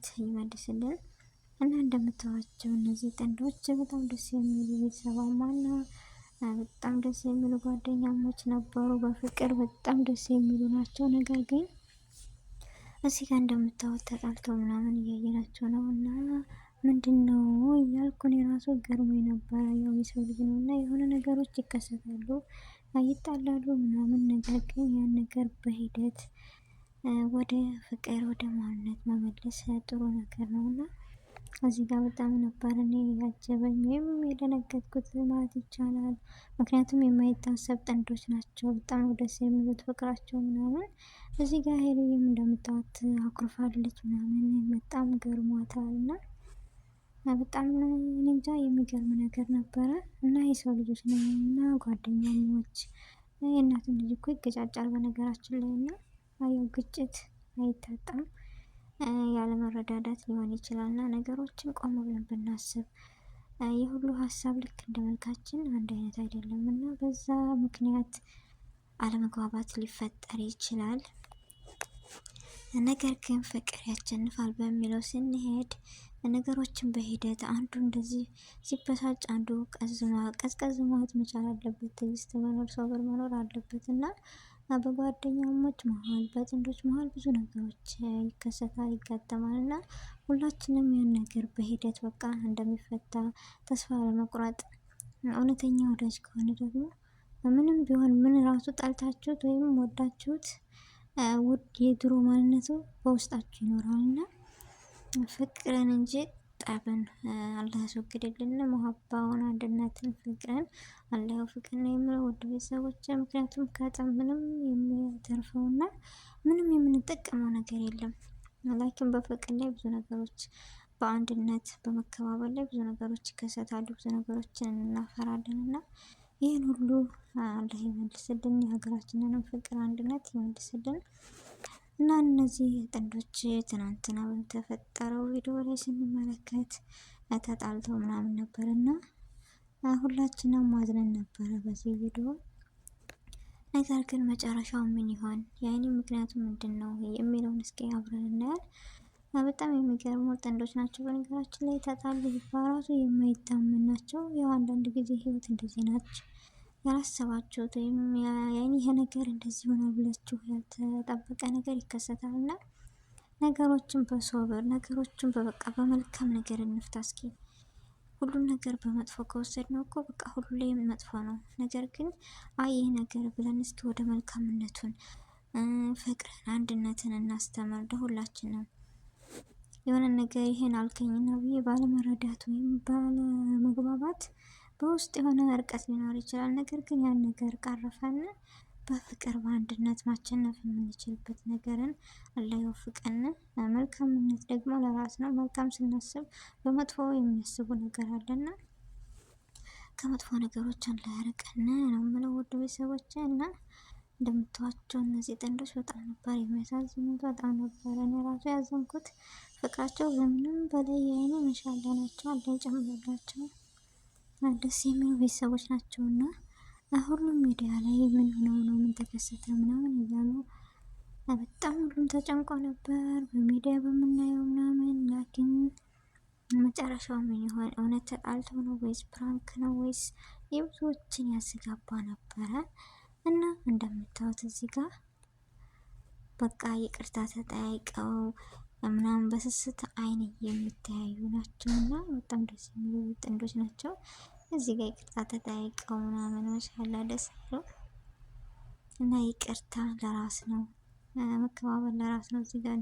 አንድነት ይመልስልን እና እንደምታዋቸው እነዚህ ጥንዶች በጣም ደስ የሚሉ ቤተሰባማና በጣም ደስ የሚሉ ጓደኛሞች ነበሩ። በፍቅር በጣም ደስ የሚሉ ናቸው። ነገር ግን እዚህ ጋር እንደምታዩት ተጣልተው ምናምን እያየናቸው ነው እና ምንድነው እያልኩ እኔ ራሱ ገርሞኝ ነበረ። ያው የሰው ልጅ ነው እና የሆነ ነገሮች ይከሰታሉ፣ ይጣላሉ ምናምን። ነገር ግን ያን ነገር በሂደት ወደ ፍቅር ወደ ማንነት መመለስ ጥሩ ነገር ነው እና እዚህ ጋር በጣም ነበር እኔ ያጀበኝ ወይም የደነገጥኩት ማለት ይቻላል። ምክንያቱም የማይታሰብ ጥንዶች ናቸው። በጣም ደስ የሚሉት ፍቅራቸው ምናምን። እዚህ ጋር ሄሉዬም እንደምታዩት አኩርፋለች ምናምን፣ በጣም ገርሟታል እና በጣም እንጃ የሚገርም ነገር ነበረ እና የሰው ልጆች ነው እና ጓደኛሞች የእናትን ልጅ እኮ ይገጫጫል በነገራችን ላይ እና ያው ግጭት አይታጣም፣ ያለመረዳዳት ሊሆን ይችላል እና ነገሮችን ቆም ብለን ብናስብ የሁሉ ሀሳብ ልክ እንደ መልካችን አንድ አይነት አይደለም እና በዛ ምክንያት አለመግባባት ሊፈጠር ይችላል። ነገር ግን ፍቅር ያሸንፋል በሚለው ስንሄድ ነገሮችን በሂደት አንዱ እንደዚህ ሲበሳጭ አንዱ ቀዝቀዝ ማለት መቻል አለበት። ትዕግስት መኖር ሰብር መኖር አለበት እና በጓደኛሞች መሀል በጥንዶች መሀል ብዙ ነገሮች ይከሰታል፣ ይጋጠማል እና ሁላችንም ያን ነገር በሂደት በቃ እንደሚፈታ ተስፋ ለመቁረጥ እውነተኛ ወዳጅ ከሆነ ደግሞ ምንም ቢሆን ምን ራሱ ጣልታችሁት ወይም ወዳችሁት ውድ የድሮ ማንነቱ በውስጣችሁ ይኖራል እና ፍቅርን እንጂ ጠብን አላህ ያስወግድልን። መሀባውን፣ አንድነትን፣ ፍቅርን አላህ ፍቅር ነው የምለው ውድ ቤተሰቦች። ምክንያቱም ከጠብ ምንም የሚተርፈውና ምንም የምንጠቀመው ነገር የለም። ላኪን በፍቅር ላይ ብዙ ነገሮች፣ በአንድነት በመከባበር ላይ ብዙ ነገሮች ይከሰታሉ፣ ብዙ ነገሮችን እናፈራለን እና ይህን ሁሉ አላህ ይመልስልን። የሀገራችንንም ፍቅር አንድነት ይመልስልን እና እነዚህ ጥንዶች ትናንትና በተፈጠረው ቪዲዮ ላይ ስንመለከት ተጣልተው ምናምን ነበር እና ሁላችንም ማዝነን ነበረ በዚህ ቪዲዮ። ነገር ግን መጨረሻው ምን ይሆን የአይኒ ምክንያቱ ምንድን ነው የሚለውን እስኪ አብረን እናያለን። በጣም የሚገርሙ ጥንዶች ናቸው። በነገራችን ላይ ተጣሉ በራሱ የማይታመን ናቸው። ያው አንዳንድ ጊዜ ህይወት እንደዚህ ናቸው። ያላሰባችሁት ወይም ይሄ ነገር እንደዚህ ይሆናል ብላችሁ ያልተጠበቀ ነገር ይከሰታል እና ነገሮችን በሶብር ነገሮችን በበቃ በመልካም ነገር እንፍታ እስኪ። ሁሉም ነገር በመጥፎ ከወሰድነው እኮ በቃ ሁሌም መጥፎ ነው። ነገር ግን ይህ ነገር ብለን እስኪ ወደ መልካምነቱን ፍቅርን፣ አንድነትን እናስተምር ለሁላችንም። የሆነ ነገር ይሄን አልከኝና ብዬ ባለመረዳት ወይም ባለመግባባት በውስጥ የሆነ ርቀት ሊኖር ይችላል። ነገር ግን ያን ነገር ቀርፈን በፍቅር በአንድነት ማሸነፍ የምንችልበት ነገርን አላህ ይወፍቀን። መልካምነት ደግሞ ለራስ ነው። መልካም ስናስብ በመጥፎ የሚያስቡ ነገር አለና ከመጥፎ ነገሮች አላህ ያርቀን ነው የምለው ውድ ቤተሰቦቼ። እና እንደምታዋቸው እነዚህ ጥንዶች በጣም ነበር የሚያሳዝኑት፣ በጣም ነበር እኔ ራሱ ያዘንኩት። ፍቅራቸው በምንም በላይ የአይኔ መሻላ ናቸው። አላህ ይጨምርላቸው። ደስ የሚሉ ቤተሰቦች ናቸውና ሁሉም ሚዲያ ላይ ምን ሆነው ነው ምን ተከሰተ ምናምን እያሉ በጣም ሁሉም ተጨንቆ ነበር በሚዲያ በምናየው ምናምን። ላኪን መጨረሻው ምን ይሆን? እውነት ተጣልተው ነው ወይስ ፕራንክ ነው ወይስ የብዙዎችን ያስጋባ ነበረ እና እንደምታዩት እዚህ ጋር በቃ ይቅርታ ተጠያይቀው ምናምን በስስት አይን የሚተያዩ ናቸው እና በጣም ደስ የሚሉ ጥንዶች ናቸው። እዚህ ጋር ይቅርታ ተጠያይቀው ምናምን ማሻአላ ደስ ይላል እና ይቅርታ ለራስ ነው፣ መከባበር ለራስ ነው። እዚህ ጋር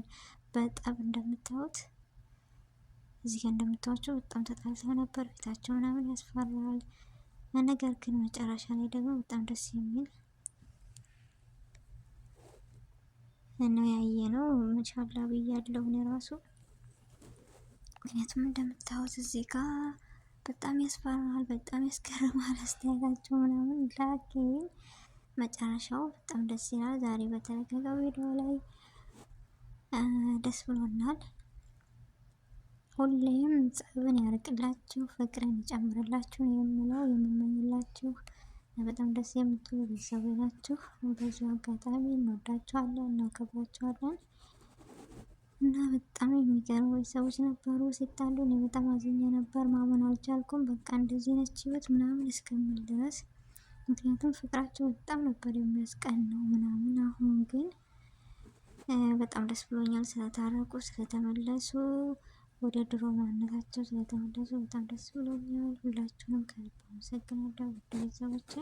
በጣም እንደምታዩት እዚህ ጋር እንደምታዩቸው በጣም ተጣልተው ነበር። ፊታቸው ምናምን ያስፈራል። ነገር ግን መጨረሻ ላይ ደግሞ በጣም ደስ የሚል ነው ያየነው። ማሻአላ ብያለሁ እኔ ራሱ። ምክንያቱም እንደምታዩት እዚህ ጋር በጣም ያስፈራል፣ በጣም ያስገርማል አስተያየታቸው ምናምን። ላኪን መጨረሻው በጣም ደስ ይላል። ዛሬ በተለቀቀው ቪዲዮ ላይ ደስ ብሎናል። ሁሌም ጸብን ያርቅላችሁ፣ ፍቅርን ይጨምርላችሁ የምለው የምመኝላችሁ በጣም ደስ የምትሉ ቤተሰቦች ናችሁ። በዚሁ አጋጣሚ እንወዳችኋለን፣ እናከብራችኋለን። እና በጣም የሚገርሙ ቤተሰቦች ነበሩ። ሲጣሉ እኔ በጣም አዝኜ ነበር፣ ማመን አልቻልኩም። በቃ እንደዚህ ነች ህይወት ምናምን እስከምል ድረስ ምክንያቱም ፍቅራቸው በጣም ነበር የሚያስቀናው ምናምን። አሁን ግን በጣም ደስ ብሎኛል ስለታረቁ፣ ስለተመለሱ ወደ ድሮ ማንነታቸው ስለተመለሱ በጣም ደስ ብሎኛል። ሁላችሁንም ከልብ አመሰግናለሁ ውድ ቤተሰቦቼ።